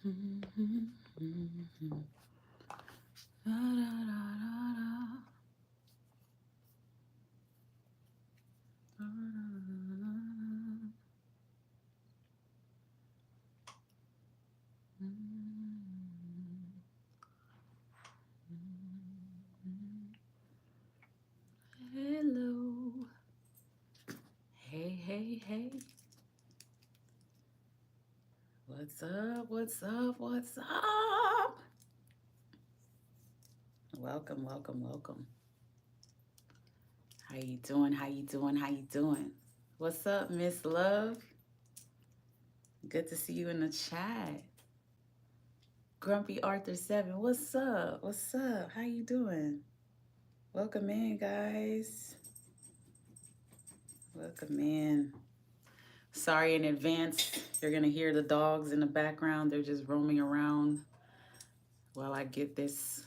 Hello. Hey, hey, hey. What's up? What's up? What's up? Welcome, welcome, welcome. How you doing? How you doing? How you doing? What's up, Miss Love? Good to see you in the chat. Grumpy Arthur 7. What's up? What's up? How you doing? Welcome in, guys. Welcome in. Sorry in advance. You're gonna hear the dogs in the background. They're just roaming around while I get this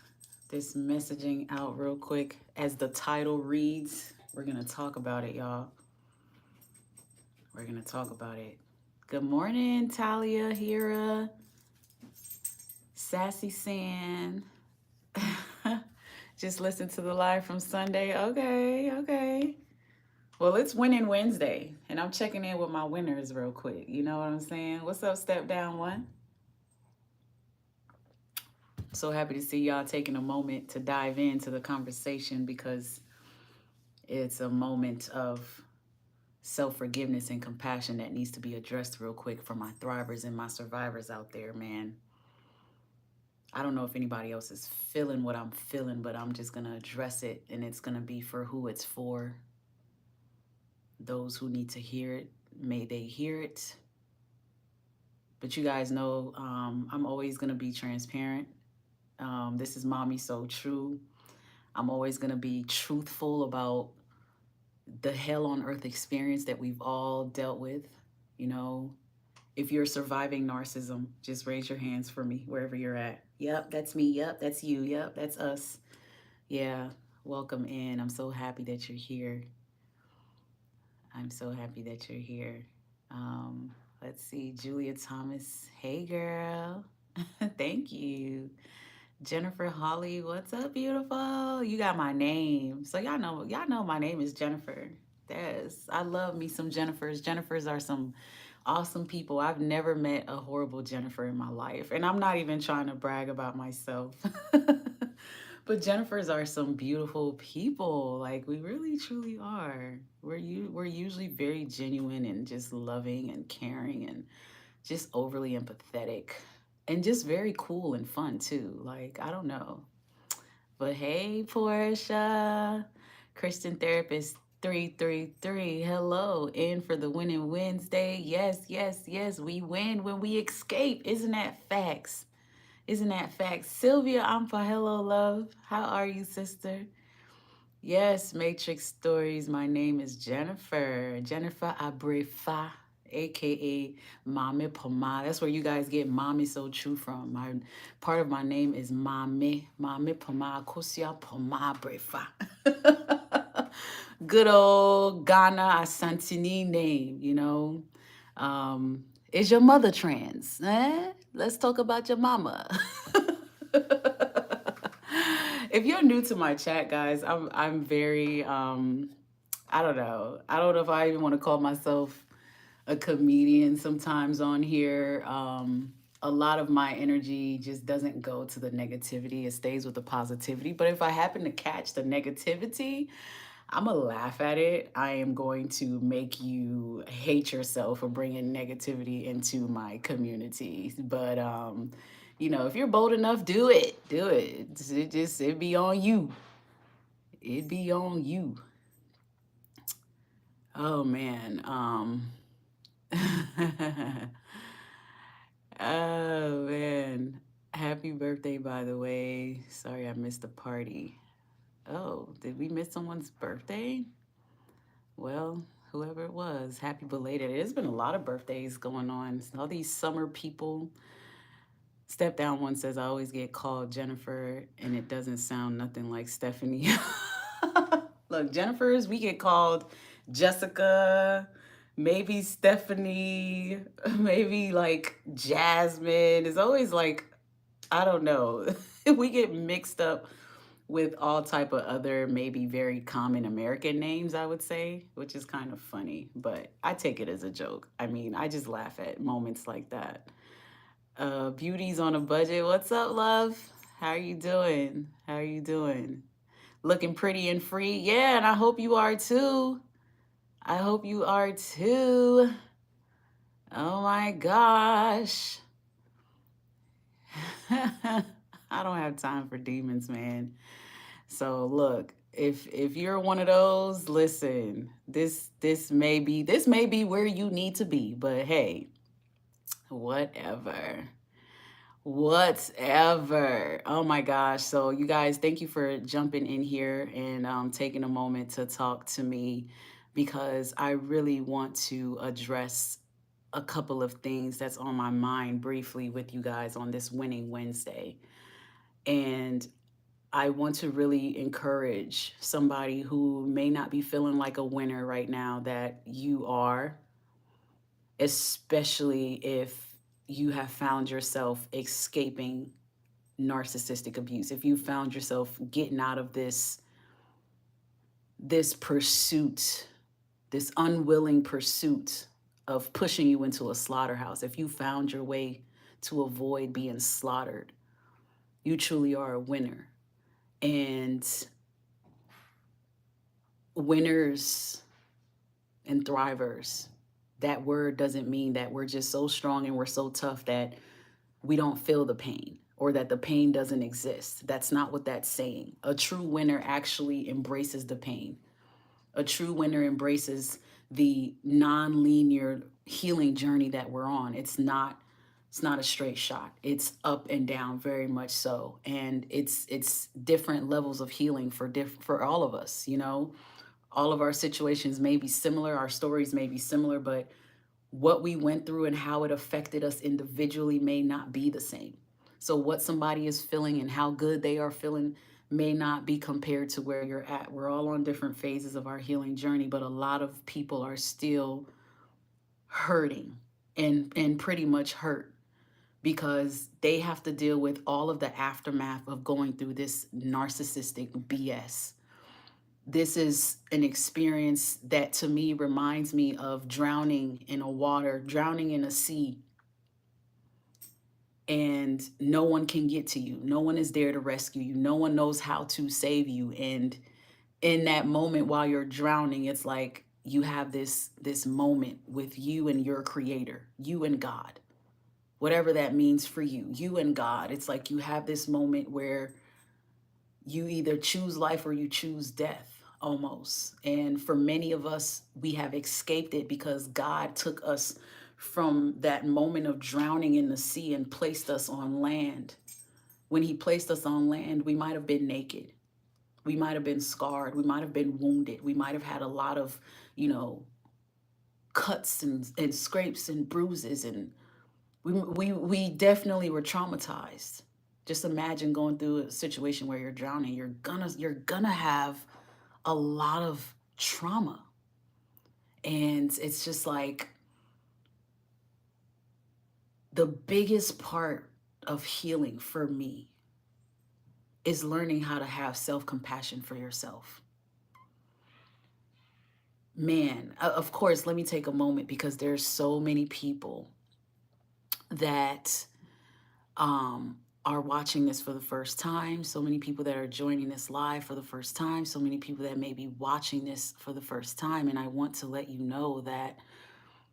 messaging out real quick. As the title reads, we're gonna talk about it, y'all. We're gonna talk about it. Good morning, Talia, Hira, Sassy San. Just listen to the live from Sunday. Okay, okay. Well, it's Winning Wednesday, and I'm checking in with my winners real quick. You know what I'm saying? What's up, Step Down One? So happy to see y'all taking a moment to dive into the conversation because it's a moment of self-forgiveness and compassion that needs to be addressed real quick for my thrivers and my survivors out there, man. I don't know if anybody else is feeling what I'm feeling, but I'm just going to address it, and it's going to be for who it's for. Those who need to hear it, may they hear it. But you guys know I'm always going to be transparent. This is Mommy So True. I'm always going to be truthful about the hell on earth experience that we've all dealt with. You know, if you're surviving narcissism, just raise your hands for me wherever you're at. Yep, that's me. Yep, that's you. Yep, that's us. Yeah, welcome in. I'm so happy that you're here. I'm so happy that you're here. Let's see, Julia Thomas. Hey, girl. Thank you. Jennifer Holly, what's up, beautiful? You got my name. So y'all know my name is Jennifer. Yes, I love me some Jennifers. Jennifers are some awesome people. I've never met a horrible Jennifer in my life. And I'm not even trying to brag about myself. But Jennifers are some beautiful people. Like we really truly are. We're usually very genuine and just loving and caring and just overly empathetic and just very cool and fun too. Like, I don't know. But hey, Portia, Christian Therapist 333. Hello, in for the Winning Wednesday. Yes, yes, yes. We win when we escape. Isn't that facts? Isn't that facts? Sylvia Ampa, hello, love. How are you, sister? Yes, Matrix Stories. My name is Jennifer. Jennifer Abrefa, aka Mame Poma. That's where you guys get Mommy So True from. My part of my name is Mame. Mame Poma. Kosia Poma Brefa. Good old Ghana Asantini name, you know. Is your mother trans? Eh? Let's talk about your mama. If you're new to my chat, guys, I'm very I don't know. I don't know if I even want to call myself a comedian sometimes on here. A lot of my energy just doesn't go to the negativity. It stays with the positivity. But if I happen to catch the negativity, I'm going to laugh at it. I am going to make you hate yourself for bringing negativity into my community. But, you know, if you're bold enough, do it. Do it. It be on you. It be on you. Oh, man. Oh, man. Happy birthday, by the way. Sorry I missed the party. Oh, did we miss someone's birthday? Well, whoever it was, happy belated. There's been a lot of birthdays going on. All these summer people. Step Down One says, I always get called Jennifer, and it doesn't sound nothing like Stephanie. Look, Jennifer's, we get called Jessica, maybe Stephanie, maybe like Jasmine. It's always like, I don't know. We get mixed up with all type of other maybe very common American names, I would say, which is kind of funny, but I take it as a joke. I mean, I just laugh at moments like that. Beauty's on a budget. What's up, love? How are you doing? How are you doing? Looking pretty and free. Yeah, and I hope you are too. I hope you are too. Oh my gosh. I don't have time for demons, man. So look, if you're one of those, listen, this may be where you need to be, but hey, whatever. Whatever. Oh my gosh. So, you guys, thank you for jumping in here and taking a moment to talk to me because I really want to address a couple of things that's on my mind briefly with you guys on this Winning Wednesday. And I want to really encourage somebody who may not be feeling like a winner right now that you are, especially if you have found yourself escaping narcissistic abuse, if you found yourself getting out of this pursuit, this unwilling pursuit of pushing you into a slaughterhouse, if you found your way to avoid being slaughtered, you truly are a winner. And winners and thrivers, that word doesn't mean that we're just so strong and we're so tough that we don't feel the pain or that the pain doesn't exist. That's not what that's saying. A true winner actually embraces the pain. A true winner embraces the non-linear healing journey that we're on. It's not a straight shot. It's up and down, very much so. And it's different levels of healing for all of us, you know. All of our situations may be similar, our stories may be similar, but what we went through and how it affected us individually may not be the same. So, what somebody is feeling and how good they are feeling may not be compared to where you're at. We're all on different phases of our healing journey, but a lot of people are still hurting and pretty much hurt because they have to deal with all of the aftermath of going through this narcissistic BS. This is an experience that to me reminds me of drowning in a water, drowning in a sea, and no one can get to you. No one is there to rescue you. No one knows how to save you. And in that moment while you're drowning, it's like you have this moment with you and your creator, you and God. Whatever that means for you, you and God. It's like you have this moment where you either choose life or you choose death almost. And for many of us, we have escaped it because God took us from that moment of drowning in the sea and placed us on land. When he placed us on land, we might have been naked. We might have been scarred. We might have been wounded. We might have had a lot of, you know, cuts and scrapes and bruises. And we definitely were traumatized. Just imagine going through a situation where you're drowning. You're gonna have a lot of trauma. And it's just like the biggest part of healing for me is learning how to have self-compassion for yourself. Man, of course, let me take a moment because there's so many people that are watching this for the first time, so many people that are joining this live for the first time, so many people that may be watching this for the first time. And I want to let you know that,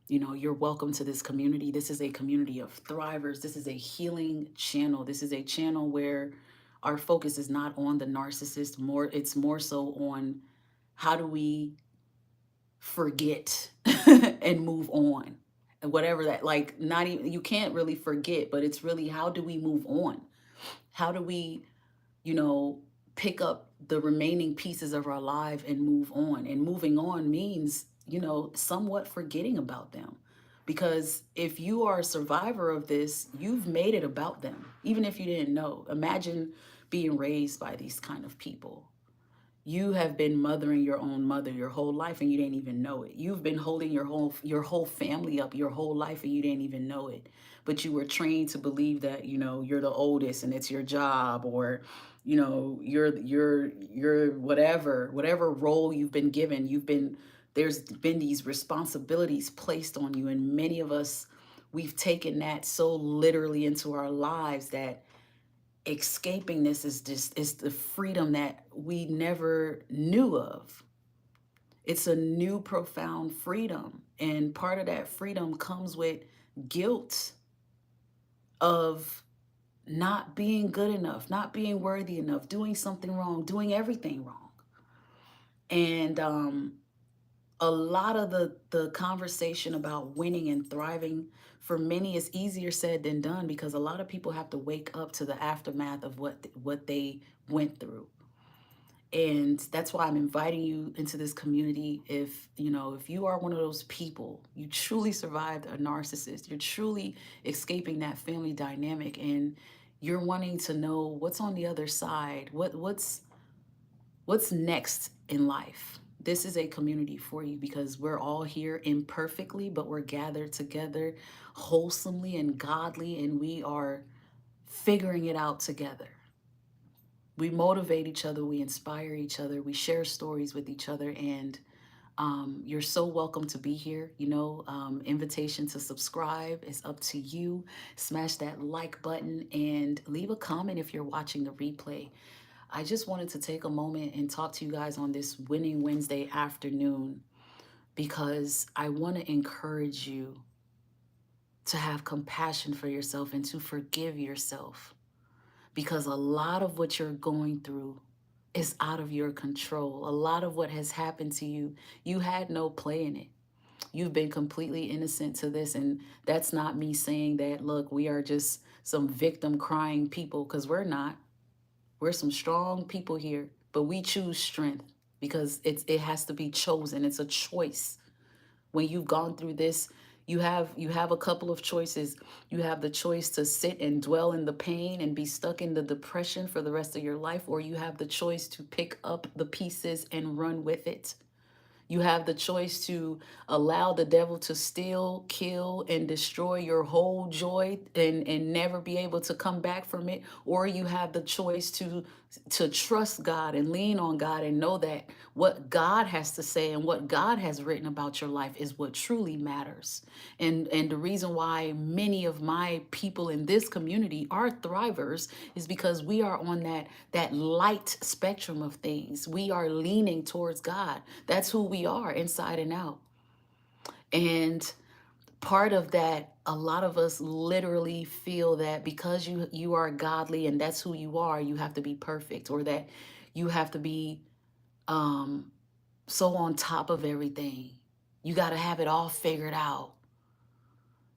you know, you're welcome to this community. This is a community of thrivers. This is a healing channel. This is a channel where our focus is not on the narcissist, it's more so on how do we forget and move on. And whatever that, like, not even, you can't really forget, but it's really how do we move on? How do we, you know, pick up the remaining pieces of our life and move on? And moving on means, you know, somewhat forgetting about them. Because if you are a survivor of this, you've made it about them, even if you didn't know. Imagine being raised by these kind of people. You have been mothering your own mother your whole life and you didn't even know it. You've been holding your whole family up your whole life and you didn't even know it. But you were trained to believe that, you're the oldest and it's your job, or you're whatever role you've been given. There's been these responsibilities placed on you, and many of us, we've taken that so literally into our lives that escaping this is the freedom that we never knew of. It's a new profound freedom, and part of that freedom comes with guilt of not being good enough, not being worthy enough, doing something wrong, doing everything wrong. And a lot of the conversation about winning and thriving for many is easier said than done, because a lot of people have to wake up to the aftermath of what they went through. And that's why I'm inviting you into this community. If you are one of those people, you truly survived a narcissist, you're truly escaping that family dynamic, and you're wanting to know what's on the other side, what's next in life. This is a community for you, because we're all here imperfectly, but we're gathered together wholesomely and godly, and we are figuring it out together. We motivate each other, we inspire each other, we share stories with each other, and you're so welcome to be here. Invitation to subscribe is up to you. Smash that like button and leave a comment if you're watching the replay. I just wanted to take a moment and talk to you guys on this Winning Wednesday afternoon, because I want to encourage you to have compassion for yourself and to forgive yourself, because a lot of what you're going through is out of your control. A lot of what has happened to you, you had no play in it. You've been completely innocent to this. And that's not me saying that, look, we are just some victim crying people, because we're not. We're some strong people here, but we choose strength because it has to be chosen. It's a choice. When you've gone through this, you have a couple of choices. You have the choice to sit and dwell in the pain and be stuck in the depression for the rest of your life, or you have the choice to pick up the pieces and run with it. You have the choice to allow the devil to steal, kill, and destroy your whole joy, and never be able to come back from it. Or you have the choice to trust God and lean on God and know that what God has to say and what God has written about your life is what truly matters. And the reason why many of my people in this community are thrivers is because we are on that light spectrum of things. We are leaning towards God. That's who we are inside and out. And part of that, a lot of us literally feel that because you are godly and that's who you are, you have to be perfect, or that you have to be um so on top of everything. You got to have it all figured out.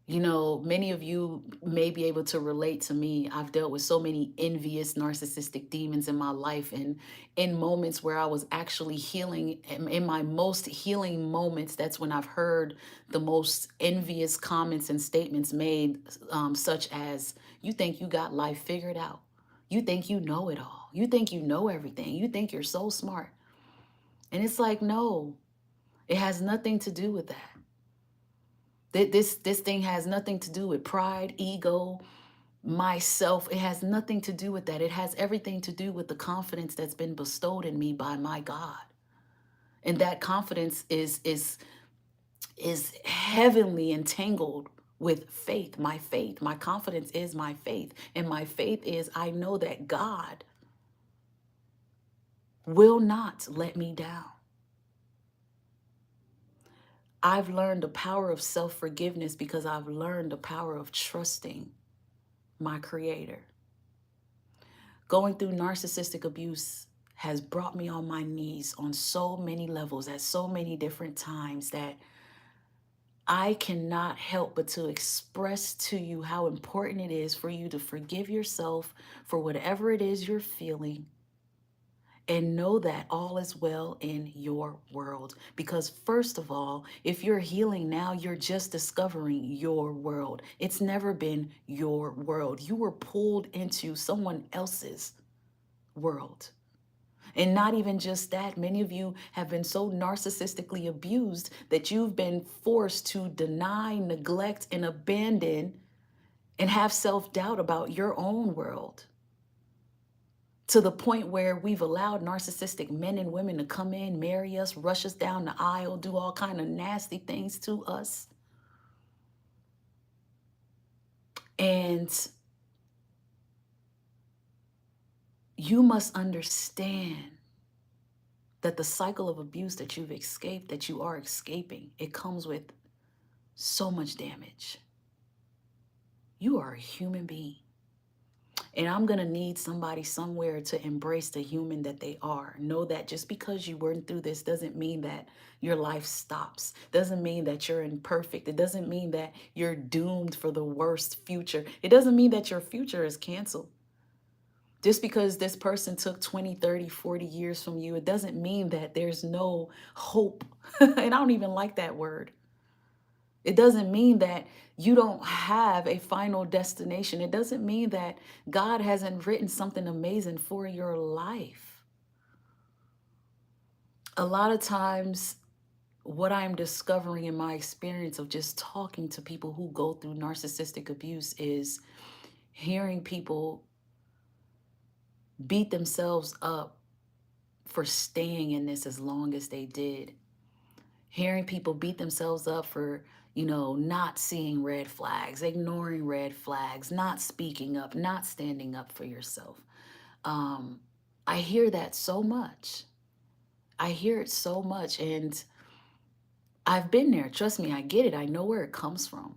Many of you may be able to relate to me. I've dealt with so many envious, narcissistic demons in my life. And in moments where I was actually healing, in my most healing moments, that's when I've heard the most envious comments and statements made, such as, you think you got life figured out. You think you know it all. You think you know everything. You think you're so smart. And it's like, no, it has nothing to do with that. This thing has nothing to do with pride, ego, myself. It has nothing to do with that. It has everything to do with the confidence that's been bestowed in me by my God. And that confidence is heavenly entangled with faith. My confidence is my faith. And my faith is, I know that God will not let me down. I've learned the power of self-forgiveness because I've learned the power of trusting my creator. Going through narcissistic abuse has brought me on my knees on so many levels at so many different times that I cannot help but to express to you how important it is for you to forgive yourself for whatever it is you're feeling, and know that all is well in your world. Because first of all, if you're healing now, you're just discovering your world. It's never been your world. You were pulled into someone else's world. And not even just that, many of you have been so narcissistically abused that you've been forced to deny, neglect, and abandon and have self-doubt about your own world, to the point where we've allowed narcissistic men and women to come in, marry us, rush us down the aisle, do all kind of nasty things to us. And you must understand that the cycle of abuse that you've escaped, that you are escaping, it comes with so much damage. You are a human being. And I'm going to need somebody somewhere to embrace the human that they are. Know that just because you weren't through this doesn't mean that your life stops. Doesn't mean that you're imperfect. It doesn't mean that you're doomed for the worst future. It doesn't mean that your future is canceled. Just because this person took 20, 30, 40 years from you, it doesn't mean that there's no hope. And I don't even like that word. It doesn't mean that you don't have a final destination. It doesn't mean that God hasn't written something amazing for your life. A lot of times, what I'm discovering in my experience of just talking to people who go through narcissistic abuse is hearing people beat themselves up for staying in this as long as they did. Hearing people beat themselves up for, not seeing red flags, ignoring red flags, not speaking up, not standing up for yourself. I hear that so much. I hear it so much. And I've been there. Trust me, I get it. I know where it comes from.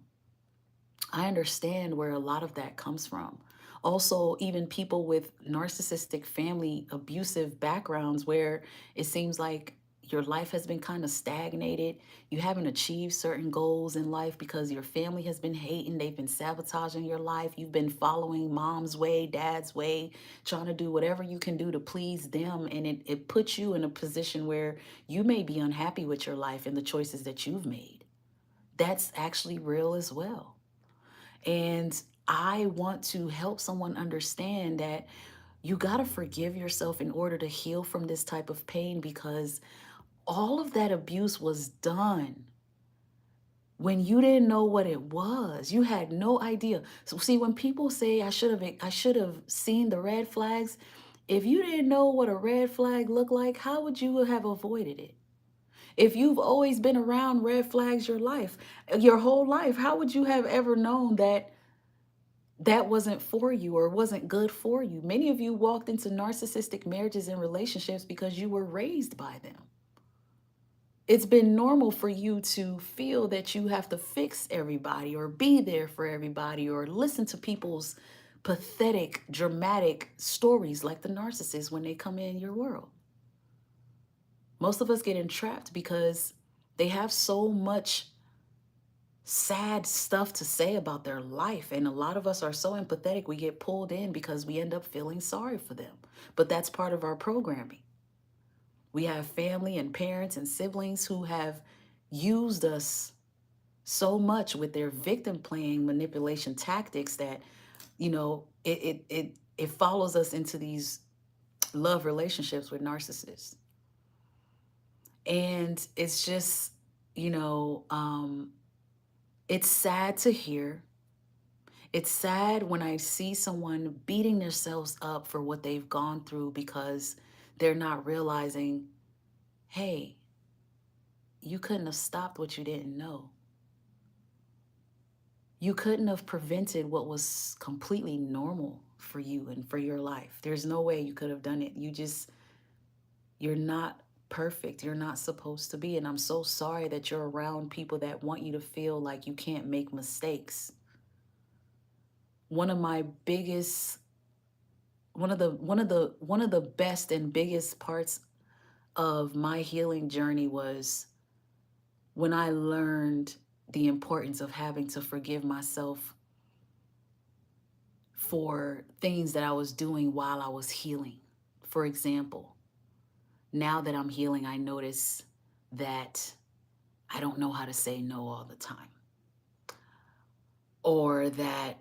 I understand where a lot of that comes from. Also, even people with narcissistic family abusive backgrounds where it seems like your life has been kind of stagnated. You haven't achieved certain goals in life because your family has been hating. They've been sabotaging your life. You've been following mom's way, dad's way, trying to do whatever you can do to please them. And it puts you in a position where you may be unhappy with your life and the choices that you've made. That's actually real as well. And I want to help someone understand that you got to forgive yourself in order to heal from this type of pain, because all of that abuse was done when you didn't know what it was. You had no idea. So see, when people say I should have seen the red flags, if you didn't know what a red flag looked like, how would you have avoided it? If you've always been around red flags your whole life, how would you have ever known that that wasn't for you or wasn't good for you? Many of you walked into narcissistic marriages and relationships because you were raised by them. It's been normal for you to feel that you have to fix everybody or be there for everybody or listen to people's pathetic, dramatic stories like the narcissists when they come in your world. Most of us get entrapped because they have so much sad stuff to say about their life. And a lot of us are so empathetic, we get pulled in because we end up feeling sorry for them. But that's part of our programming. We have family and parents and siblings who have used us so much with their victim playing manipulation tactics that, it follows us into these love relationships with narcissists. And it's just, you know, um, it's sad to hear. It's sad when I see someone beating themselves up for what they've gone through because they're not realizing, hey, you couldn't have stopped what you didn't know. You couldn't have prevented what was completely normal for you and for your life. There's no way you could have done it. You're not perfect. You're not supposed to be. And I'm so sorry that you're around people that want you to feel like you can't make mistakes. One of my biggest one of the best and biggest parts of my healing journey was when I learned the importance of having to forgive myself for things that I was doing while I was healing. For example, now that I'm healing, I notice that I don't know how to say no all the time, or that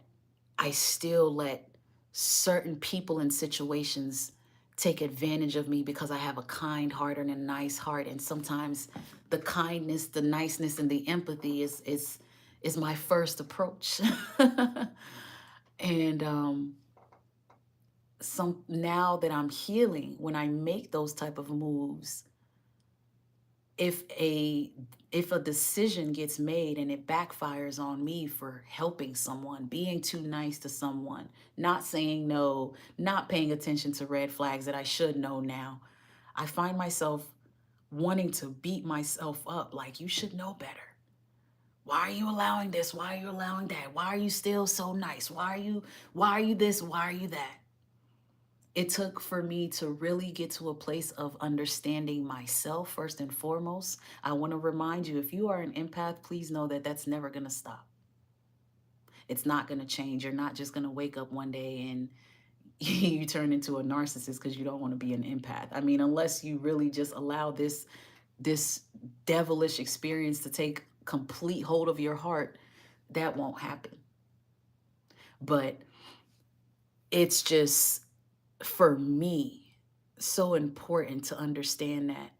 I still let certain people and situations take advantage of me because I have a kind heart and a nice heart. And sometimes the kindness, the niceness, and the empathy is my first approach. And some now that I'm healing, when I make those type of moves, if a if a decision gets made and it backfires on me for helping someone, being too nice to someone, not saying no, not paying attention to red flags that I should know now, I find myself wanting to beat myself up like, you should know better. Why are you allowing this? Why are you allowing that? Why are you still so nice? Why are you this? Why are you that? It took for me to really get to a place of understanding myself first and foremost. I want to remind you, if you are an empath, please know that that's never going to stop. It's not going to change. You're not just going to wake up one day and you turn into a narcissist because you don't want to be an empath. I mean, unless you really just allow this devilish experience to take complete hold of your heart, that won't happen. But it's just, for me, so important to understand that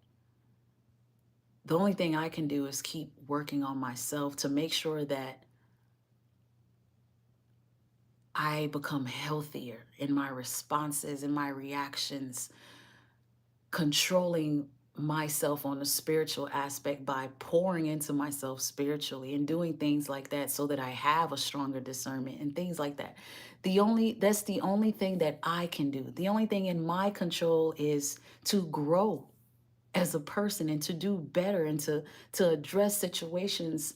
the only thing I can do is keep working on myself to make sure that I become healthier in my responses and my reactions, controlling myself on the spiritual aspect by pouring into myself spiritually and doing things like that so that I have a stronger discernment and things like that. That's the only thing that I can do. The only thing in my control is to grow as a person and to do better and to address situations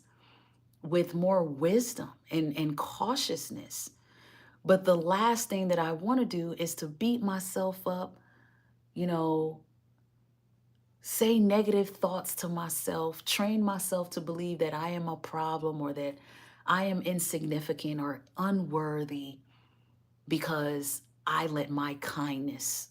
with more wisdom and cautiousness. But the last thing that I want to do is to beat myself up, you know, say negative thoughts to myself, train myself to believe that I am a problem or that I am insignificant or unworthy because I let my kindness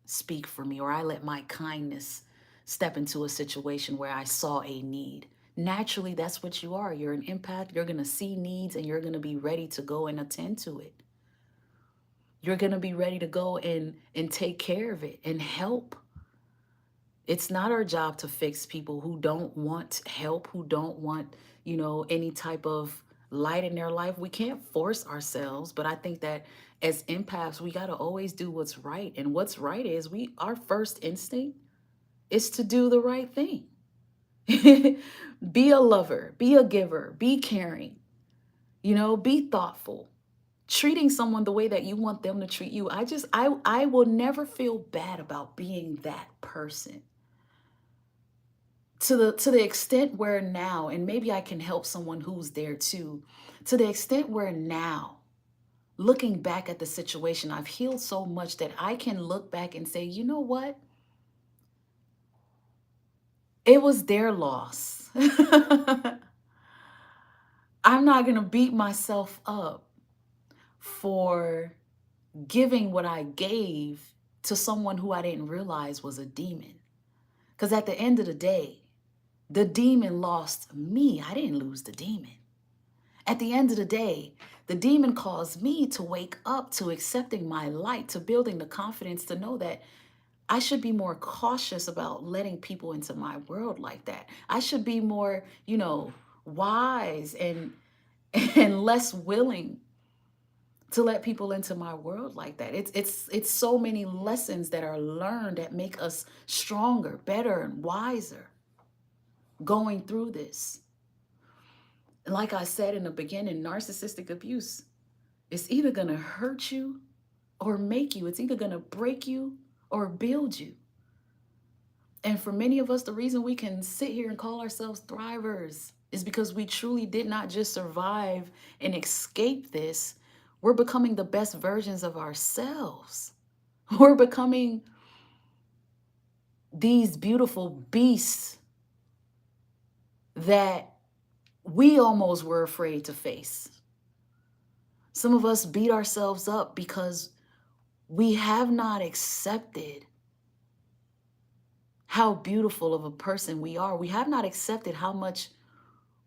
speak for me, or I let my kindness step into a situation where I saw a need. Naturally, that's what you are. You're an empath. You're going to see needs and you're going to be ready to go and attend to it. You're going to be ready to go and take care of it and help. It's not our job to fix people who don't want help, who don't want, any type of light in their life. We can't force ourselves, but I think that as empaths, we got to always do what's right. And what's right is our first instinct is to do the right thing. Be a lover, be a giver, be caring, be thoughtful, treating someone the way that you want them to treat you. I will never feel bad about being that person. To the extent where now, and maybe I can help someone who's there too, to the extent where now, looking back at the situation, I've healed so much that I can look back and say, you know what? It was their loss. I'm not going to beat myself up for giving what I gave to someone who I didn't realize was a demon. Because at the end of the day, the demon lost me. I didn't lose the demon. At the end of the day, the demon caused me to wake up to accepting my light, to building the confidence to know that I should be more cautious about letting people into my world like that. I should be more, wise and and less willing to let people into my world like that. It's so many lessons that are learned that make us stronger, better, and wiser going through this. And like I said in the beginning, narcissistic abuse is either going to hurt you or make you. It's either going to break you or build you. And for many of us, the reason we can sit here and call ourselves thrivers is because we truly did not just survive and escape this. We're becoming the best versions of ourselves. We're becoming these beautiful beasts that we almost were afraid to face. Some of us beat ourselves up because we have not accepted how beautiful of a person we are. We have not accepted how much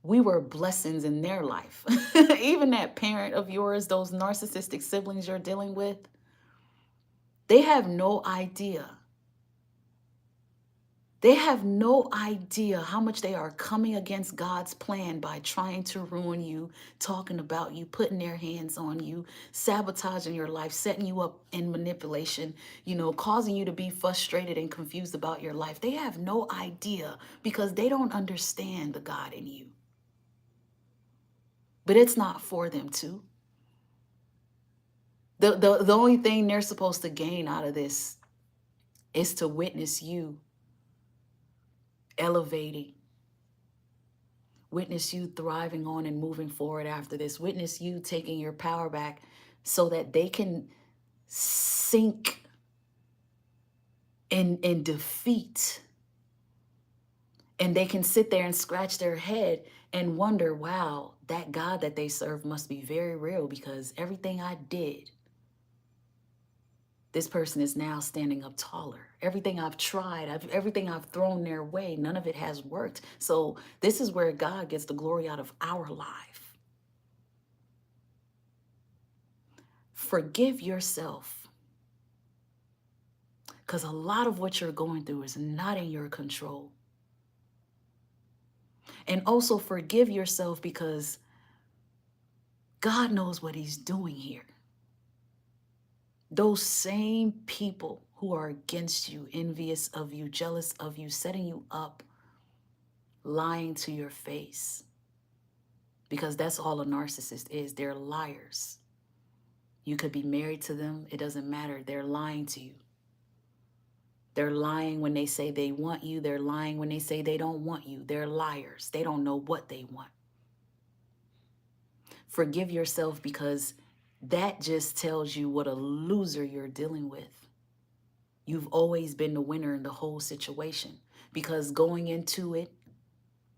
we were blessings in their life. Even that parent of yours, those narcissistic siblings you're dealing with, They have no idea. They have no idea how much they are coming against God's plan by trying to ruin you, talking about you, putting their hands on you, sabotaging your life, setting you up in manipulation, causing you to be frustrated and confused about your life. They have no idea because they don't understand the God in you. But it's not for them to. The only thing they're supposed to gain out of this is to witness you elevating, witness you thriving on and moving forward after this, witness you taking your power back so that they can sink in defeat, and they can sit there and scratch their head and wonder, wow, that God that they serve must be very real, because everything I did, this person is now standing up taller. Everything I've tried, everything I've thrown their way, none of it has worked. So this is where God gets the glory out of our life. Forgive yourself, because a lot of what you're going through is not in your control. And also forgive yourself because God knows what he's doing here. Those same people who are against you, envious of you, jealous of you, setting you up, lying to your face, because that's all a narcissist is. They're liars. You could be married to them. It doesn't matter. They're lying to you. They're lying when they say they want you. They're lying when they say they don't want you. They're liars. They don't know what they want. Forgive yourself, because that just tells you what a loser you're dealing with. You've always been the winner in the whole situation, because going into it,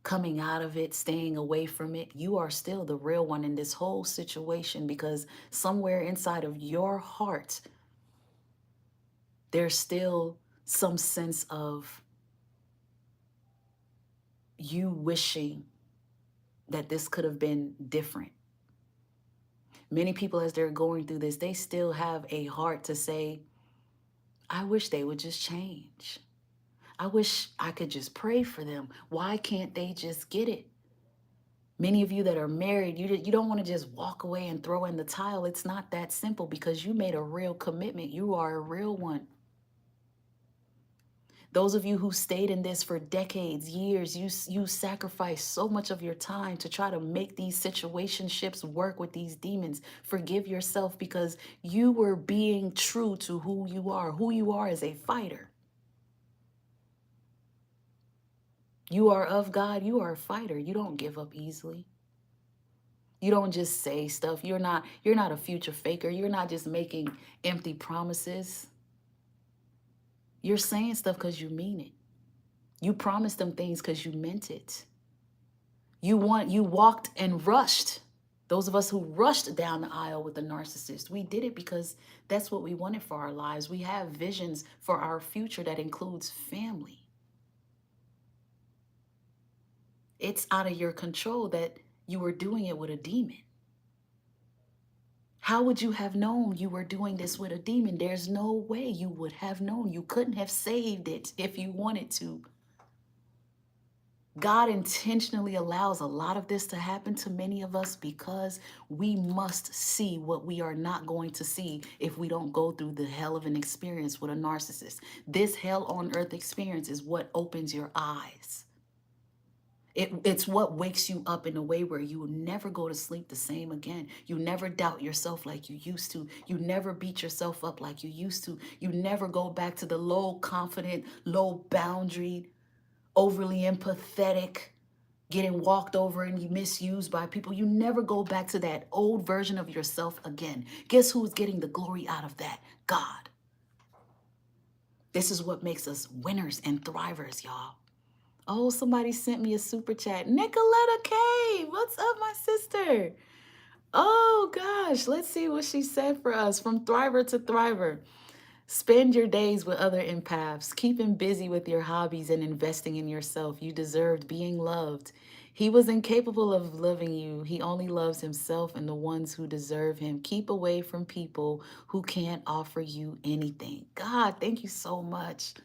coming out of it, staying away from it, you are still the real one in this whole situation, because somewhere inside of your heart, there's still some sense of you wishing that this could have been different. Many people, as they're going through this, they still have a heart to say, I wish they would just change. I wish I could just pray for them. Why can't they just get it? Many of you that are married, you don't want to just walk away and throw in the towel. It's not that simple, because you made a real commitment. You are a real one. Those of you who stayed in this for decades, years, you sacrificed so much of your time to try to make these situationships work with these demons. Forgive yourself, because you were being true to who you are. Who you are is a fighter. You are of God. You are a fighter. You don't give up easily. You don't just say stuff. You're not a future faker. You're not just making empty promises. You're saying stuff because you mean it. You promised them things because you meant it. You walked and rushed. Those of us who rushed down the aisle with the narcissist, we did it because that's what we wanted for our lives. We have visions for our future that includes family. It's out of your control that you were doing it with a demon. How would you have known you were doing this with a demon? There's no way you would have known. You couldn't have saved it if you wanted to. God intentionally allows a lot of this to happen to many of us because we must see what we are not going to see if we don't go through the hell of an experience with a narcissist. This hell on earth experience is what opens your eyes. It's what wakes you up in a way where you will never go to sleep the same again. You never doubt yourself like you used to. You never beat yourself up like you used to. You never go back to the low confident, low boundary, overly empathetic, getting walked over and misused by people. You never go back to that old version of yourself again. Guess who's getting the glory out of that? God. This is what makes us winners and thrivers, y'all. Oh, somebody sent me a super chat. Nicoletta K, what's up, my sister? Oh, gosh, let's see what she said for us. From Thriver to Thriver. Spend your days with other empaths. Keeping busy with your hobbies and investing in yourself. You deserved being loved. He was incapable of loving you. He only loves himself and the ones who deserve him. Keep away from people who can't offer you anything. God, thank you so much.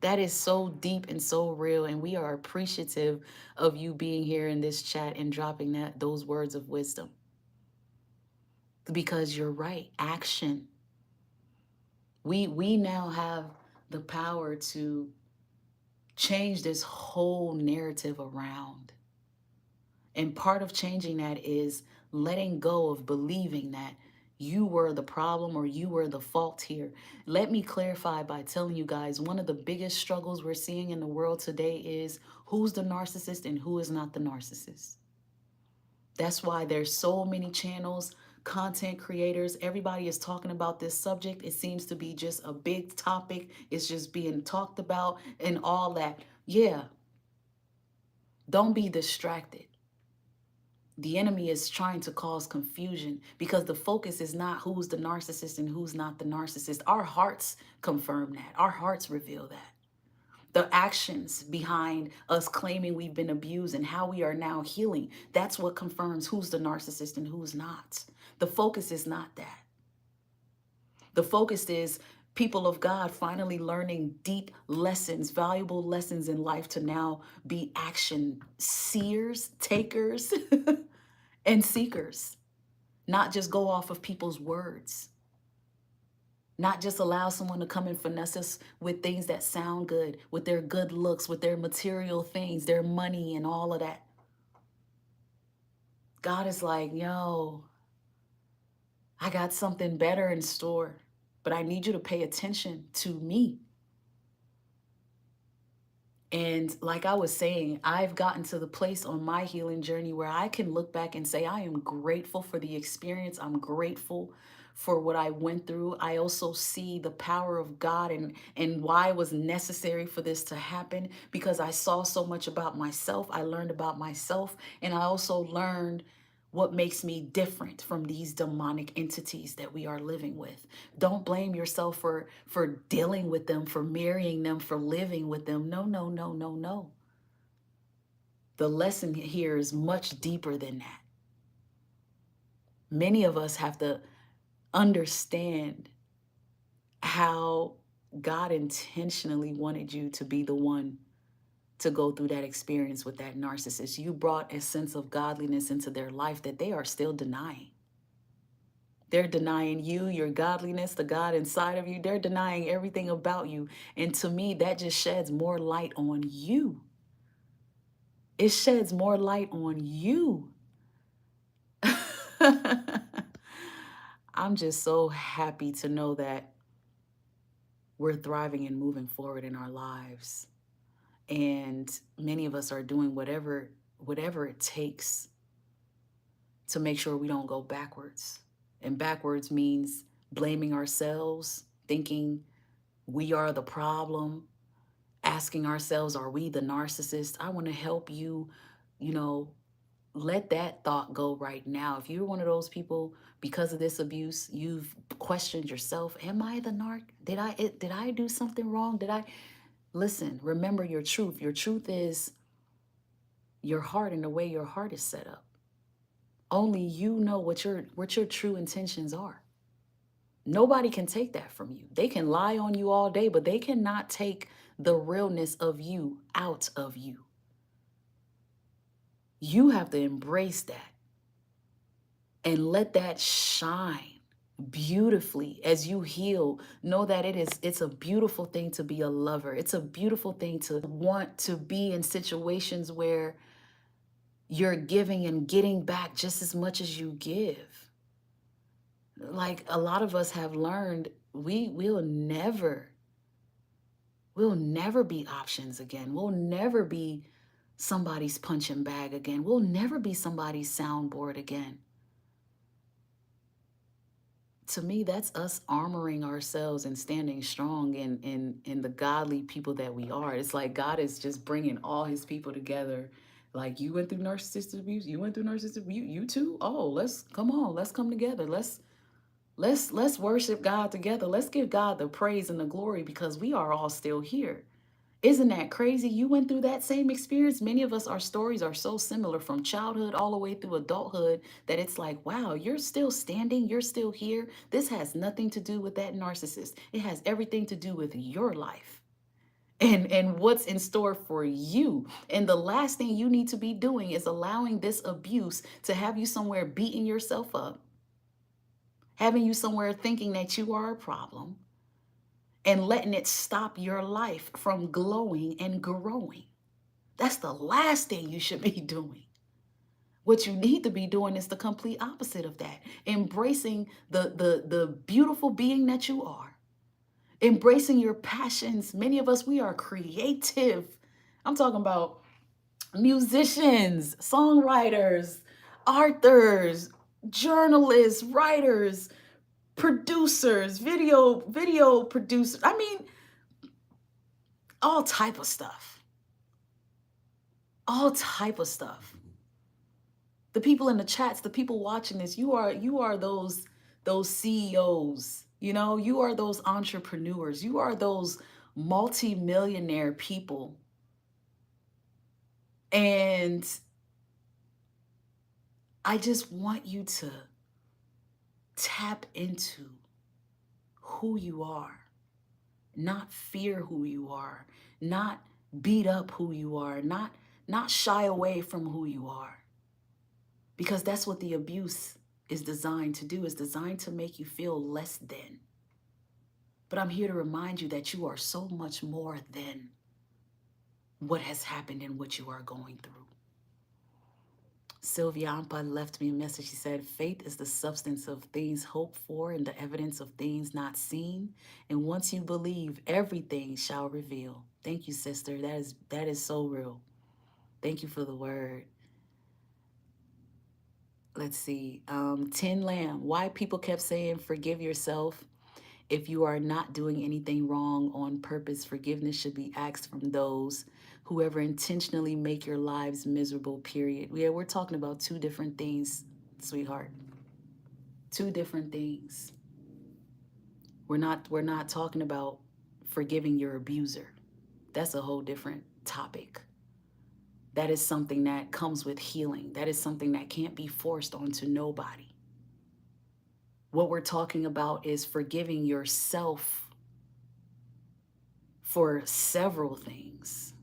That is so deep and so real. And we are appreciative of you being here in this chat and dropping those words of wisdom. Because you're right. Action. We now have the power to change this whole narrative around. And part of changing that is letting go of believing that you were the problem or you were the fault here. Let me clarify by telling you guys one of the biggest struggles we're seeing in the world today is who's the narcissist and who is not the narcissist. That's why there's so many channels, content creators, everybody is talking about this subject. It seems to be just a big topic. It's just being talked about and all that. Yeah, don't be distracted. The enemy is trying to cause confusion because the focus is not who's the narcissist and who's not the narcissist. Our hearts confirm that. Our hearts reveal that. The actions behind us claiming we've been abused and how we are now healing, that's what confirms who's the narcissist and who's not. The focus is not that. The focus is people of God finally learning deep lessons, valuable lessons in life to now be action seers, takers, and seekers, not just go off of people's words, not just allow someone to come and finesse us with things that sound good, with their good looks, with their material things, their money, and all of that. God is like, yo, I got something better in store, but I need you to pay attention to me. And like I was saying, I've gotten to the place on my healing journey where I can look back and say, I am grateful for the experience. I'm grateful for what I went through. I also see the power of God and why it was necessary for this to happen because I saw so much about myself. I learned about myself, and I also learned what makes me different from these demonic entities that we are living with. Don't blame yourself for dealing with them, for marrying them, for living with them. No, no, no, no, no. The lesson here is much deeper than that. Many of us have to understand how God intentionally wanted you to be the one to go through that experience with that narcissist. You brought a sense of godliness into their life that they are still denying. They're denying you, your godliness, the God inside of you. They're denying everything about you. And to me, that just sheds more light on you. It sheds more light on you. I'm just so happy to know that we're thriving and moving forward in our lives. And many of us are doing whatever it takes to make sure we don't go backwards. And backwards means blaming ourselves, thinking we are the problem, asking ourselves, are we the narcissist? I want to help you, you know, let that thought go right now. If you're one of those people, because of this abuse, you've questioned yourself, am I the narc? Did I do something wrong? Listen, remember your truth. Your truth is your heart and the way your heart is set up. Only you know what your true intentions are. Nobody can take that from you. They can lie on you all day, but they cannot take the realness of you out of you. You have to embrace that and let that shine beautifully as you heal. Know that it's a beautiful thing to be a lover. It's a beautiful thing to want to be in situations where you're giving and getting back just as much as you give. Like a lot of us have learned, we'll never be options again. We'll never be somebody's punching bag again. We'll never be somebody's soundboard again. To me, that's us armoring ourselves and standing strong in the godly people that we are. It's like God is just bringing all his people together. Like, you went through narcissistic abuse. You went through narcissistic abuse. You too. Oh, let's come together. Let's worship God together. Let's give God the praise and the glory because we are all still here. Isn't that crazy? You went through that same experience. Many of us, our stories are so similar from childhood all the way through adulthood that it's like, wow, you're still standing, you're still here. This has nothing to do with that narcissist. It has everything to do with your life and what's in store for you. And the last thing you need to be doing is allowing this abuse to have you somewhere beating yourself up, having you somewhere thinking that you are a problem, and letting it stop your life from glowing and growing. That's the last thing you should be doing. What you need to be doing is the complete opposite of that. Embracing the beautiful being that you are. Embracing your passions. Many of us, we are creative. I'm talking about musicians, songwriters, authors, journalists, writers, producers, video producers. I mean, all type of stuff. All type of stuff. The people in the chats, the people watching this, you are those CEOs, you are those entrepreneurs, you are those multi-millionaire people. And I just want you to tap into who you are, not fear who you are, not beat up who you are, not shy away from who you are. Because that's what the abuse is designed to do, is designed to make you feel less than. But I'm here to remind you that you are so much more than what has happened and what you are going through. Sylvia Ampa left me a message. She said, faith is the substance of things hoped for and the evidence of things not seen. And once you believe, everything shall reveal. Thank you, sister. That is so real. Thank you for the word. Let's see. Tin Lamb, why people kept saying forgive yourself. If you are not doing anything wrong on purpose, forgiveness should be asked from those who ever intentionally make your lives miserable, period. Yeah, we're talking about two different things, sweetheart. Two different things. We're not talking about forgiving your abuser. That's a whole different topic. That is something that comes with healing. That is something that can't be forced onto nobody. What we're talking about is forgiving yourself for several things,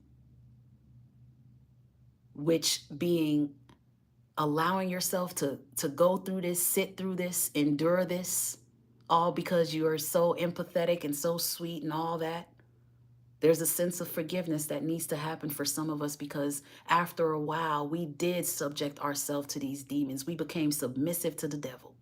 which being allowing yourself to go through this, sit through this, endure this, all because you are so empathetic and so sweet and all that. There's a sense of forgiveness that needs to happen for some of us because after a while, we did subject ourselves to these demons. We became submissive to the devil.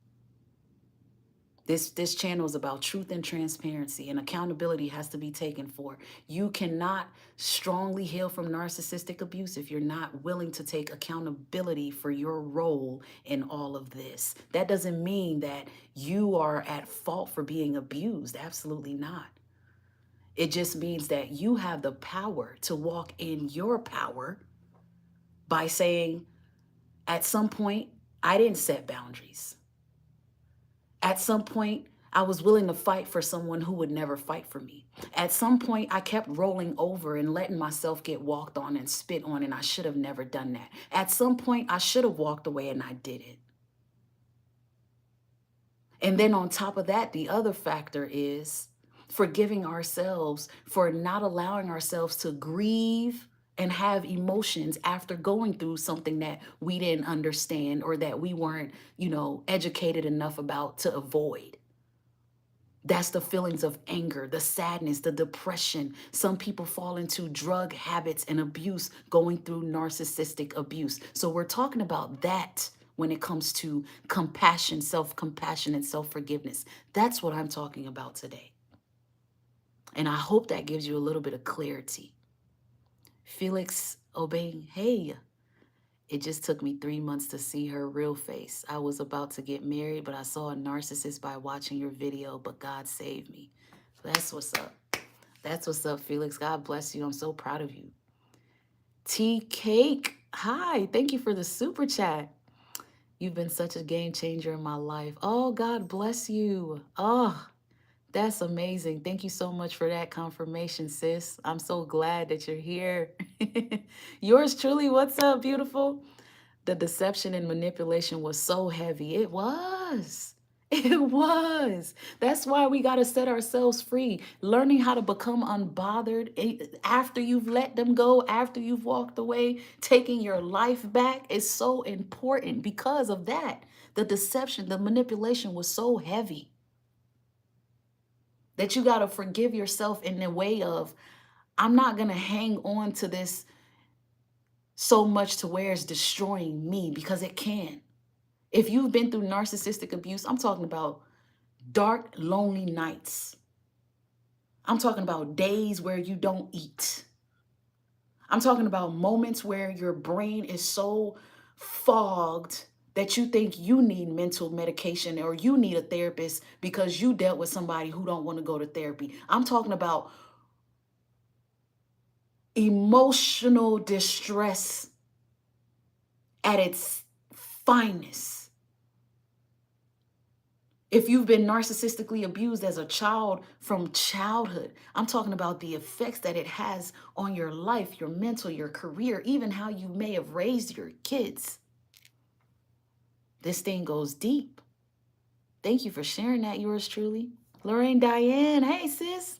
This channel is about truth and transparency, and accountability has to be taken for. You cannot strongly heal from narcissistic abuse if you're not willing to take accountability for your role in all of this. That doesn't mean that you are at fault for being abused. Absolutely not. It just means that you have the power to walk in your power by saying, at some point, I didn't set boundaries. At some point, I was willing to fight for someone who would never fight for me. At some point, I kept rolling over and letting myself get walked on and spit on, and I should have never done that. At some point, I should have walked away, and I didn't. And then on top of that, the other factor is forgiving ourselves for not allowing ourselves to grieve and have emotions after going through something that we didn't understand or that we weren't, educated enough about to avoid. That's the feelings of anger, the sadness, the depression. Some people fall into drug habits and abuse going through narcissistic abuse. So we're talking about that when it comes to compassion, self-compassion, and self-forgiveness. That's what I'm talking about today. And I hope that gives you a little bit of clarity. Felix obeying, hey, it just took me 3 months to see her real face. I was about to get married, but I saw a narcissist by watching your video, but God saved me. That's what's up. That's what's up, Felix. God bless you. I'm so proud of you. Tea Cake, hi. Thank you for the super chat. You've been such a game changer in my life. Oh, God bless you. Oh, That's amazing. Thank you so much for that confirmation, sis. I'm so glad that you're here. Yours truly, what's up, beautiful? The deception and manipulation was so heavy. It was. It was. That's why we got to set ourselves free. Learning how to become unbothered after you've let them go, after you've walked away, taking your life back is so important because of that. The deception, the manipulation was so heavy that you got to forgive yourself in the way of, I'm not going to hang on to this so much to where it's destroying me, because it can. If you've been through narcissistic abuse, I'm talking about dark, lonely nights. I'm talking about days where you don't eat. I'm talking about moments where your brain is so fogged that you think you need mental medication or you need a therapist because you dealt with somebody who don't want to go to therapy. I'm talking about emotional distress at its finest. If you've been narcissistically abused as a child from childhood, I'm talking about the effects that it has on your life, your mental, your career, even how you may have raised your kids. This thing goes deep. Thank you for sharing that, yours truly. Lorraine Diane, hey sis.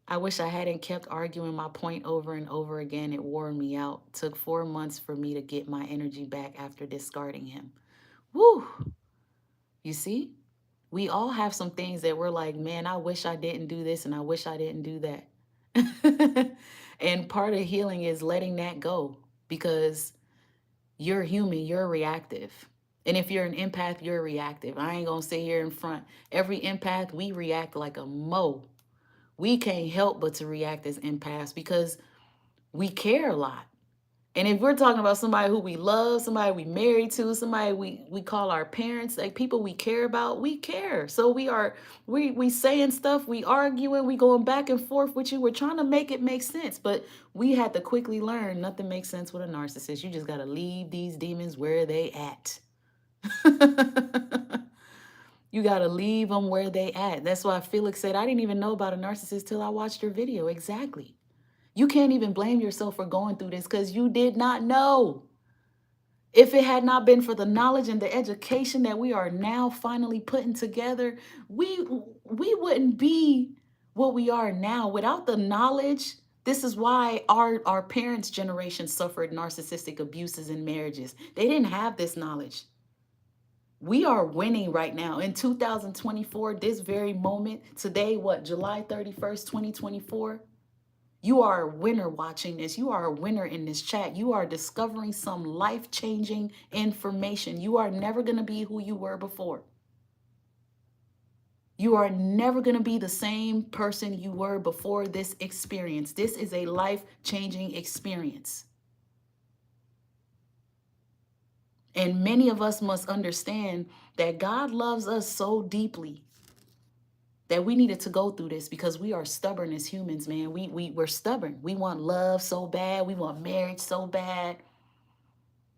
I wish I hadn't kept arguing my point over and over again. It wore me out. Took 4 months for me to get my energy back after discarding him. Woo! You see? We all have some things that we're like, man, I wish I didn't do this and I wish I didn't do that. And part of healing is letting that go, because you're human, you're reactive. And if you're an empath, you're reactive. I ain't gonna sit here in front. Every empath, we react like a mo. We can't help but to react as empaths because we care a lot. And if we're talking about somebody who we love, somebody we married to, somebody we call our parents, like people we care about, we care. So we saying stuff, we arguing, we going back and forth with you. We're trying to make it make sense. But we had to quickly learn nothing makes sense with a narcissist. You just gotta leave these demons where they at. You gotta leave them where they at. That's why Felix said, I didn't even know about a narcissist till I watched your video. Exactly. You can't even blame yourself for going through this because you did not know. If it had not been for the knowledge and the education that we are now finally putting together, we wouldn't be what we are now. Without the knowledge, this is why our parents' generation suffered narcissistic abuses in marriages. They didn't have this knowledge. We are winning right now in 2024, this very moment. Today, what, July 31st, 2024? You are a winner watching this. You are a winner in this chat. You are discovering some life-changing information. You are never going to be who you were before. You are never going to be the same person you were before this experience. This is a life-changing experience. And many of us must understand that God loves us so deeply that we needed to go through this, because we are stubborn as humans, man. We're stubborn. We want love so bad. We want marriage so bad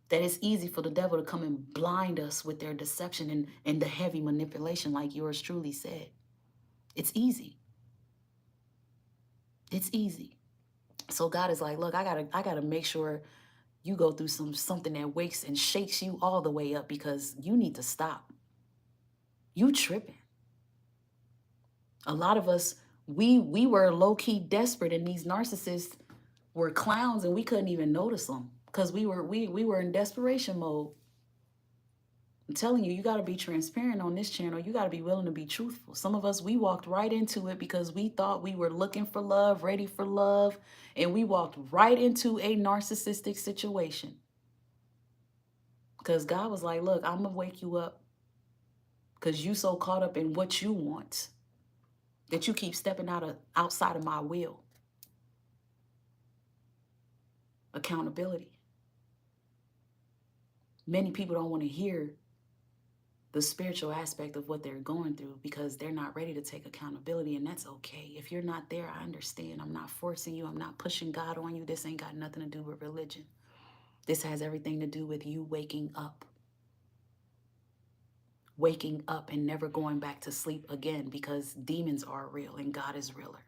that it's easy for the devil to come and blind us with their deception and the heavy manipulation, like yours truly said. It's easy. It's easy. So God is like, look, I gotta make sure you go through something that wakes and shakes you all the way up, because you need to stop. You tripping. A lot of us, we were low-key desperate, and these narcissists were clowns and we couldn't even notice them because we were in desperation mode. I'm telling you, you got to be transparent on this channel. You got to be willing to be truthful. Some of us, we walked right into it because we thought we were looking for love, ready for love, and we walked right into a narcissistic situation. Because God was like, look, I'm going to wake you up because you so caught up in what you want that you keep stepping outside of my will. Accountability. Many people don't want to hear the spiritual aspect of what they're going through because they're not ready to take accountability, and that's okay. If you're not there, I understand. I'm not forcing you. I'm not pushing God on you. This ain't got nothing to do with religion. This has everything to do with you waking up. waking up and never going back to sleep again, because demons are real and God is realer.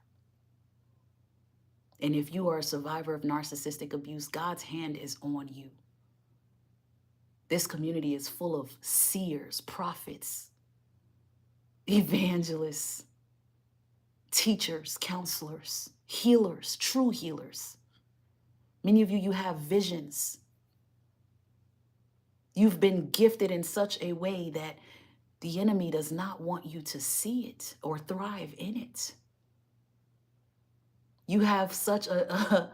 And if you are a survivor of narcissistic abuse, God's hand is on you. This community is full of seers, prophets, evangelists, teachers, counselors, healers, true healers. Many of you, you have visions. You've been gifted in such a way that the enemy does not want you to see it or thrive in it. You have such a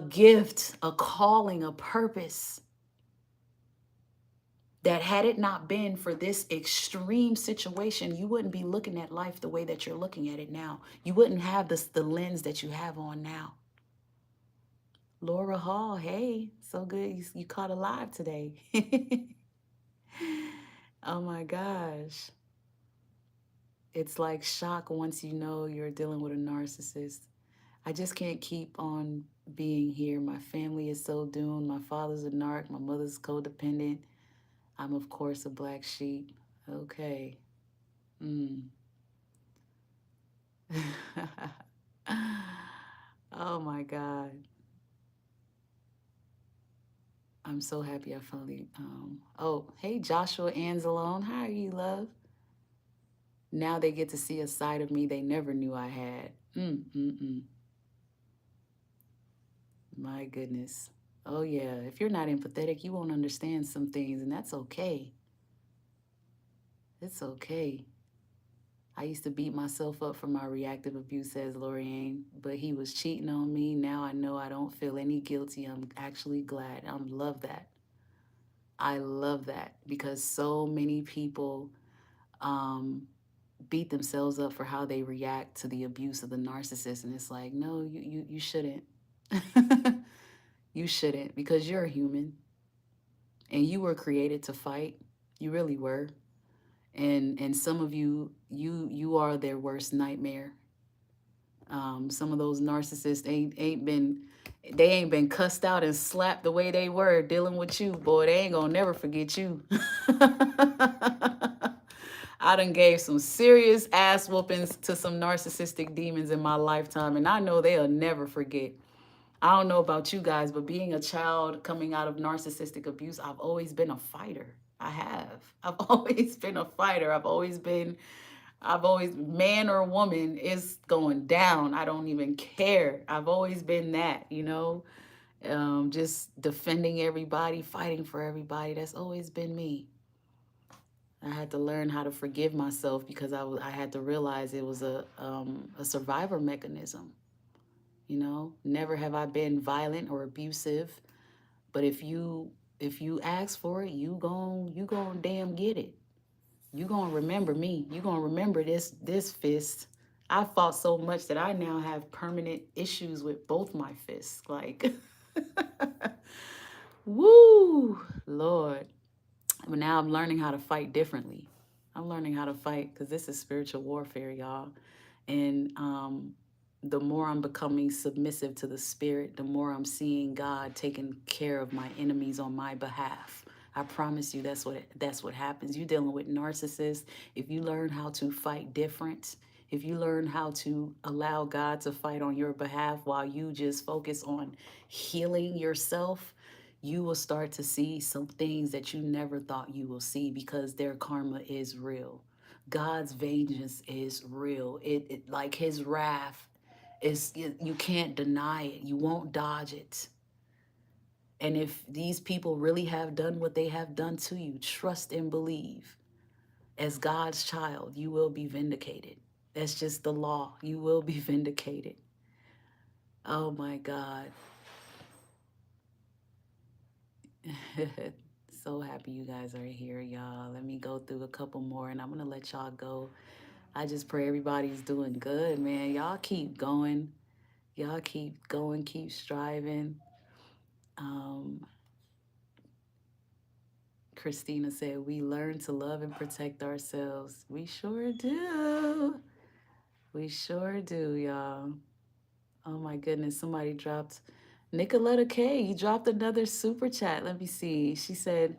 gift, a calling, a purpose, that had it not been for this extreme situation, you wouldn't be looking at life the way that you're looking at it now. You wouldn't have the lens that you have on now. Laura Hall, hey, so good you caught alive today. Oh my gosh. It's like shock once you know you're dealing with a narcissist. I just can't keep on being here. My family is so doomed. My father's a narc. My mother's codependent. I'm, of course, a black sheep. Okay. Mm. Oh my God. I'm so happy I finally. Oh, hey, Joshua Anzalone. How are you, love? Now they get to see a side of me they never knew I had. Mm. My goodness. Oh, yeah. If you're not empathetic, you won't understand some things, and that's okay. It's okay. I used to beat myself up for my reactive abuse, says Lorianne, but he was cheating on me. Now I know I don't feel any guilty. I'm actually glad. I love that. I love that, because so many people um, beat themselves up for how they react to the abuse of the narcissist. And it's like, no, you shouldn't. You shouldn't, because you're a human and you were created to fight. You really were. And some of you are their worst nightmare. Some of those narcissists ain't been cussed out and slapped the way they were dealing with you. Boy, they ain't gonna never forget you. I done gave some serious ass whoopings to some narcissistic demons in my lifetime, and I know they'll never forget. I don't know about you guys, but being a child coming out of narcissistic abuse, I've always been a fighter. I have. I've always been a fighter. I've always, man or woman, is going down. I don't even care. I've always been that, just defending everybody, fighting for everybody. That's always been me. I had to learn how to forgive myself, because I had to realize it was a survivor mechanism. Never have I been violent or abusive, but if you ask for it, you gon' damn get it. You gonna remember me. You gonna remember this fist. I fought so much that I now have permanent issues with both my fists. Like, woo, Lord. But now I'm learning how to fight differently. I'm learning how to fight, because this is spiritual warfare, y'all. And the more I'm becoming submissive to the spirit, the more I'm seeing God taking care of my enemies on my behalf. I promise you, that's what happens. You dealing with narcissists. If you learn how to fight different, if you learn how to allow God to fight on your behalf while you just focus on healing yourself, you will start to see some things that you never thought you will see, because their karma is real. God's vengeance is real. It like his wrath is, you can't deny it. You won't dodge it. And if these people really have done what they have done to you, trust and believe. As God's child, you will be vindicated. That's just the law. You will be vindicated. Oh my God. So happy you guys are here, y'all. Let me go through a couple more and I'm going to let y'all go. I just pray everybody's doing good, man. Y'all keep going. Y'all keep going, keep striving. Um, Christina said, we learn to love and protect ourselves. We sure do. We sure do, y'all. Oh my goodness, somebody dropped. Nicoletta K, you dropped another super chat. Let me see. She said,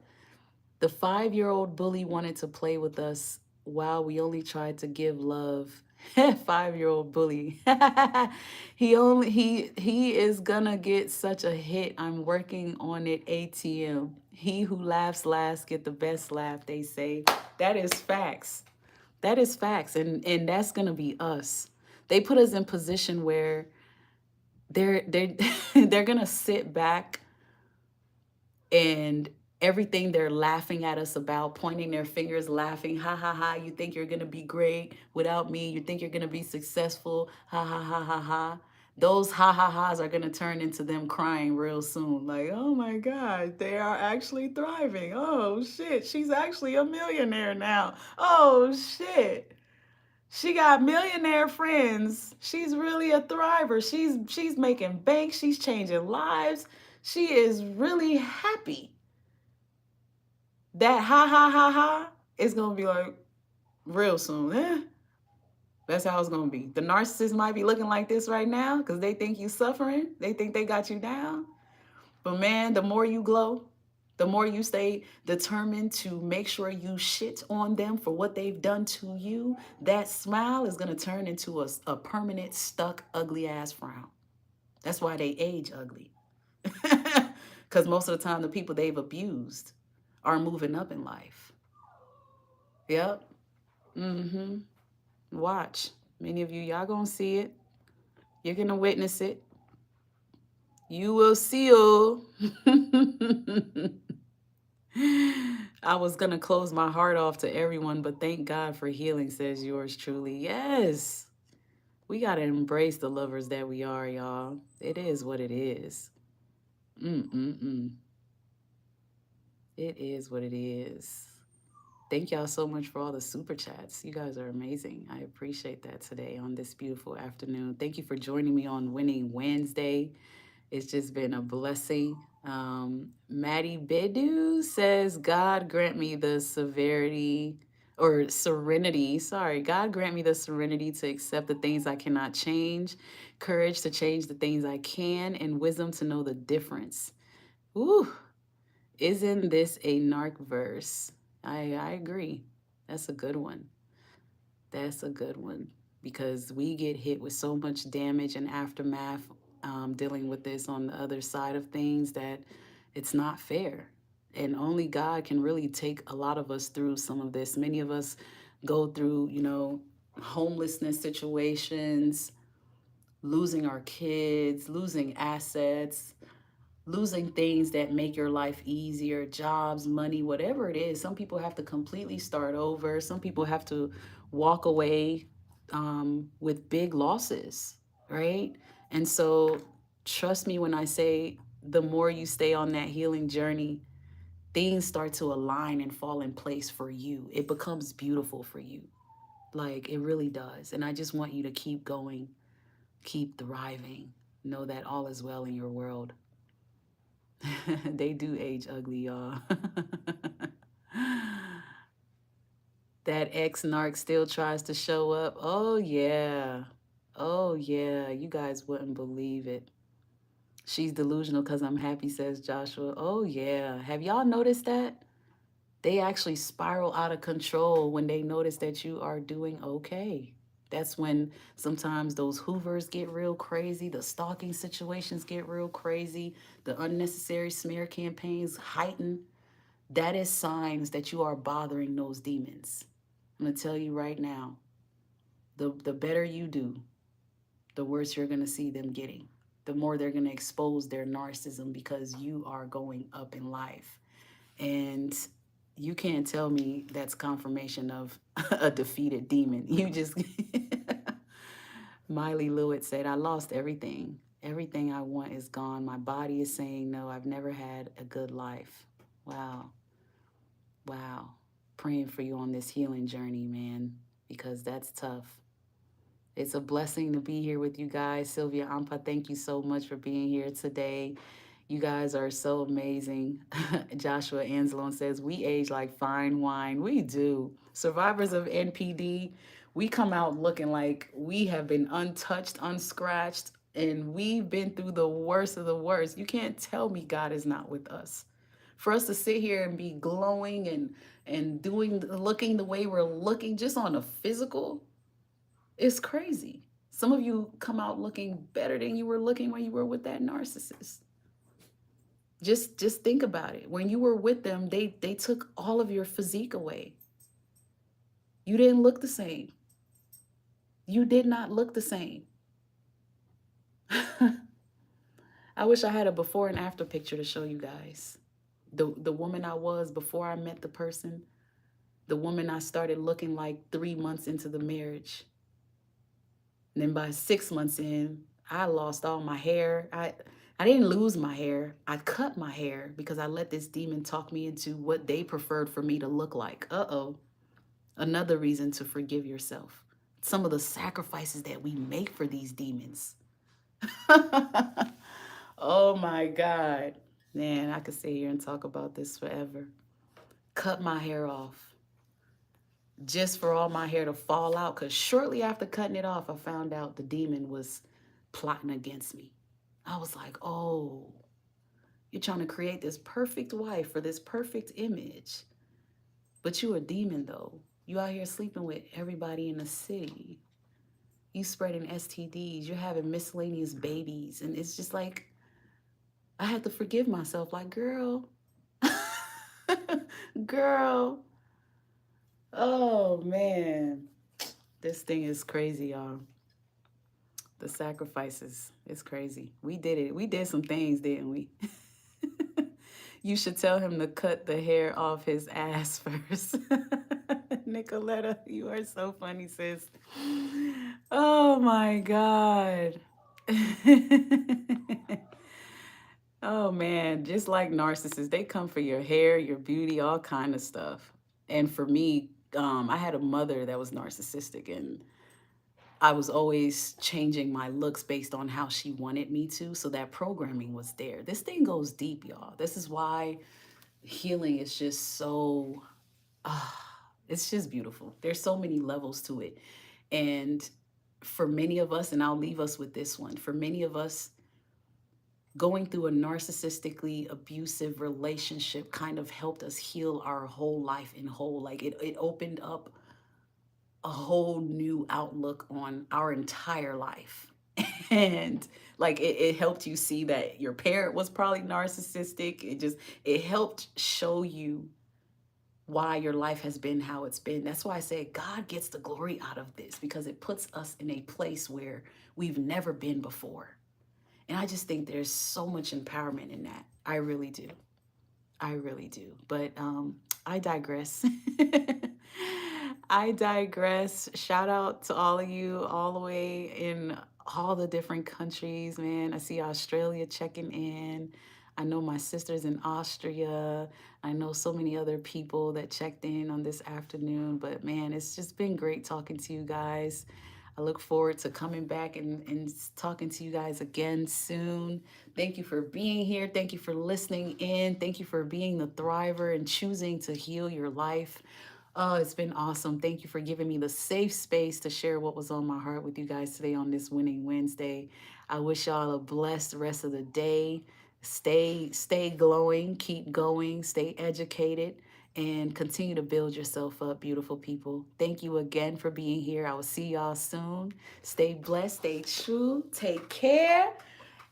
The 5-year-old bully wanted to play with us while we only tried to give love. 5-year-old bully. He is gonna get such a hit. I'm working on it. ATM. He who laughs last get the best laugh, they say. That is facts. That is facts. And that's gonna be us. They put us in position where they're they're gonna sit back, and everything they're laughing at us about, pointing their fingers, laughing, ha ha ha, you think you're gonna be great without me, you think you're gonna be successful, ha ha ha ha ha. Those ha ha ha's are gonna turn into them crying real soon. Like, oh my God, they are actually thriving. Oh shit, she's actually a millionaire now. Oh shit. She got millionaire friends. She's really a thriver. She's making bank. She's changing lives. She is really happy. That ha ha ha ha is gonna be like real soon. That's how it's gonna be. The narcissist might be looking like this right now because they think you suffering. They think they got you down. But man, the more you glow, the more you stay determined to make sure you shit on them for what they've done to you, that smile is gonna turn into a permanent, stuck, ugly ass frown. That's why they age ugly. Because most of the time, the people they've abused are moving up in life. Yep. Mm-hmm. Watch. Many of you, y'all gonna see it. You're gonna witness it. You will see it. I was gonna close my heart off to everyone, but thank God for healing, says yours truly. Yes. We gotta embrace the lovers that we are, y'all. It is what it is. Mm-mm-mm. It is what it is. Thank y'all so much for all the super chats. You guys are amazing. I appreciate that today on this beautiful afternoon. Thank you for joining me on Winning Wednesday. It's just been a blessing. Maddie Bedu says, God grant me the severity or serenity. Sorry, God grant me the serenity to accept the things I cannot change, courage to change the things I can, and wisdom to know the difference. Ooh, isn't this a narc verse? I agree. That's a good one. That's a good one because we get hit with so much damage and aftermath dealing with this on the other side of things that it's not fair. And only God can really take a lot of us through some of this. Many of us go through, homelessness situations, losing our kids, losing assets, losing things that make your life easier, jobs, money, whatever it is. Some people have to completely start over. Some people have to walk away with big losses, right? And so, trust me when I say the more you stay on that healing journey, things start to align and fall in place for you. It becomes beautiful for you. Like it really does. And I just want you to keep going, keep thriving. Know that all is well in your world. They do age ugly, y'all. That ex narc still tries to show up. Oh, yeah. Oh, yeah. You guys wouldn't believe it. She's delusional because I'm happy, says Joshua. Oh, yeah. Have y'all noticed that? They actually spiral out of control when they notice that you are doing okay. That's when sometimes those hoovers get real crazy, the stalking situations get real crazy, the unnecessary smear campaigns heighten. That is signs that you are bothering those demons. I'm going to tell you right now, the better you do, the worse you're going to see them getting. The more they're going to expose their narcissism because you are going up in life. And you can't tell me that's confirmation of a defeated demon. You just, Miley Lewitt said, I lost everything. Everything I want is gone. My body is saying no. I've never had a good life. Wow. Wow. Praying for you on this healing journey, man, because that's tough. It's a blessing to be here with you guys. Sylvia Ampa, thank you so much for being here today. You guys are so amazing. Joshua Anzalone says, we age like fine wine. We do. Survivors of NPD, we come out looking like we have been untouched, unscratched, and we've been through the worst of the worst. You can't tell me God is not with us. For us to sit here and be glowing and looking the way we're looking just on a physical, it's crazy. Some of you come out looking better than you were looking when you were with that narcissist. Just think about it. When you were with them, they took all of your physique away. You didn't look the same. You did not look the same. I wish I had a before and after picture to show you guys. The woman I was before I met the person, the woman I started looking like 3 months into the marriage. And then by 6 months in, I lost all my hair. I didn't lose my hair. I cut my hair because I let this demon talk me into what they preferred for me to look like. Uh-oh. Another reason to forgive yourself. Some of the sacrifices that we make for these demons. Oh my God. Man, I could sit here and talk about this forever. Cut my hair off just for all my hair to fall out. Because shortly after cutting it off, I found out the demon was plotting against me. I was like, oh, you're trying to create this perfect wife for this perfect image. But you a demon, though. You out here sleeping with everybody in the city. You spreading STDs. You're having miscellaneous babies. And it's just like, I had to forgive myself. Like, girl, girl. Oh, man. This thing is crazy, y'all. The sacrifices. It's crazy. We did it. We did some things, didn't we? You should tell him to cut the hair off his ass first. Nicoletta, you are so funny, sis. Oh my God. Oh man, just like narcissists, they come for your hair, your beauty, all kind of stuff. And for me, I had a mother that was narcissistic, and I was always changing my looks based on how she wanted me to. So that programming was there. This thing goes deep, y'all. This is why healing is just so, it's just beautiful. There's so many levels to it. And for many of us, and I'll leave us with this one, for many of us, going through a narcissistically abusive relationship kind of helped us heal our whole life in whole. Like it opened up a whole new outlook on our entire life. And like it helped you see that your parent was probably narcissistic. It helped show you why your life has been how it's been. That's why I say God gets the glory out of this, because it puts us in a place where we've never been before. And I just think there's so much empowerment in that. I really do. I really do. But I digress. I digress. Shout out to all of you, all the way in all the different countries, man. I see Australia checking in. I know my sister's in Austria. I know so many other people that checked in on this afternoon. But man, it's just been great talking to you guys. I look forward to coming back and talking to you guys again soon. Thank you for being here. Thank you for listening in. Thank you for being the thriver and choosing to heal your life. Oh, it's been awesome. Thank you for giving me the safe space to share what was on my heart with you guys today on this Winning Wednesday. I wish y'all a blessed rest of the day. Stay glowing, keep going, stay educated, and continue to build yourself up, beautiful people. Thank you again for being here. I will see y'all soon. Stay blessed, stay true, take care,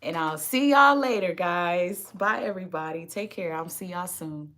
and I'll see y'all later, guys. Bye, everybody. Take care. I'll see y'all soon.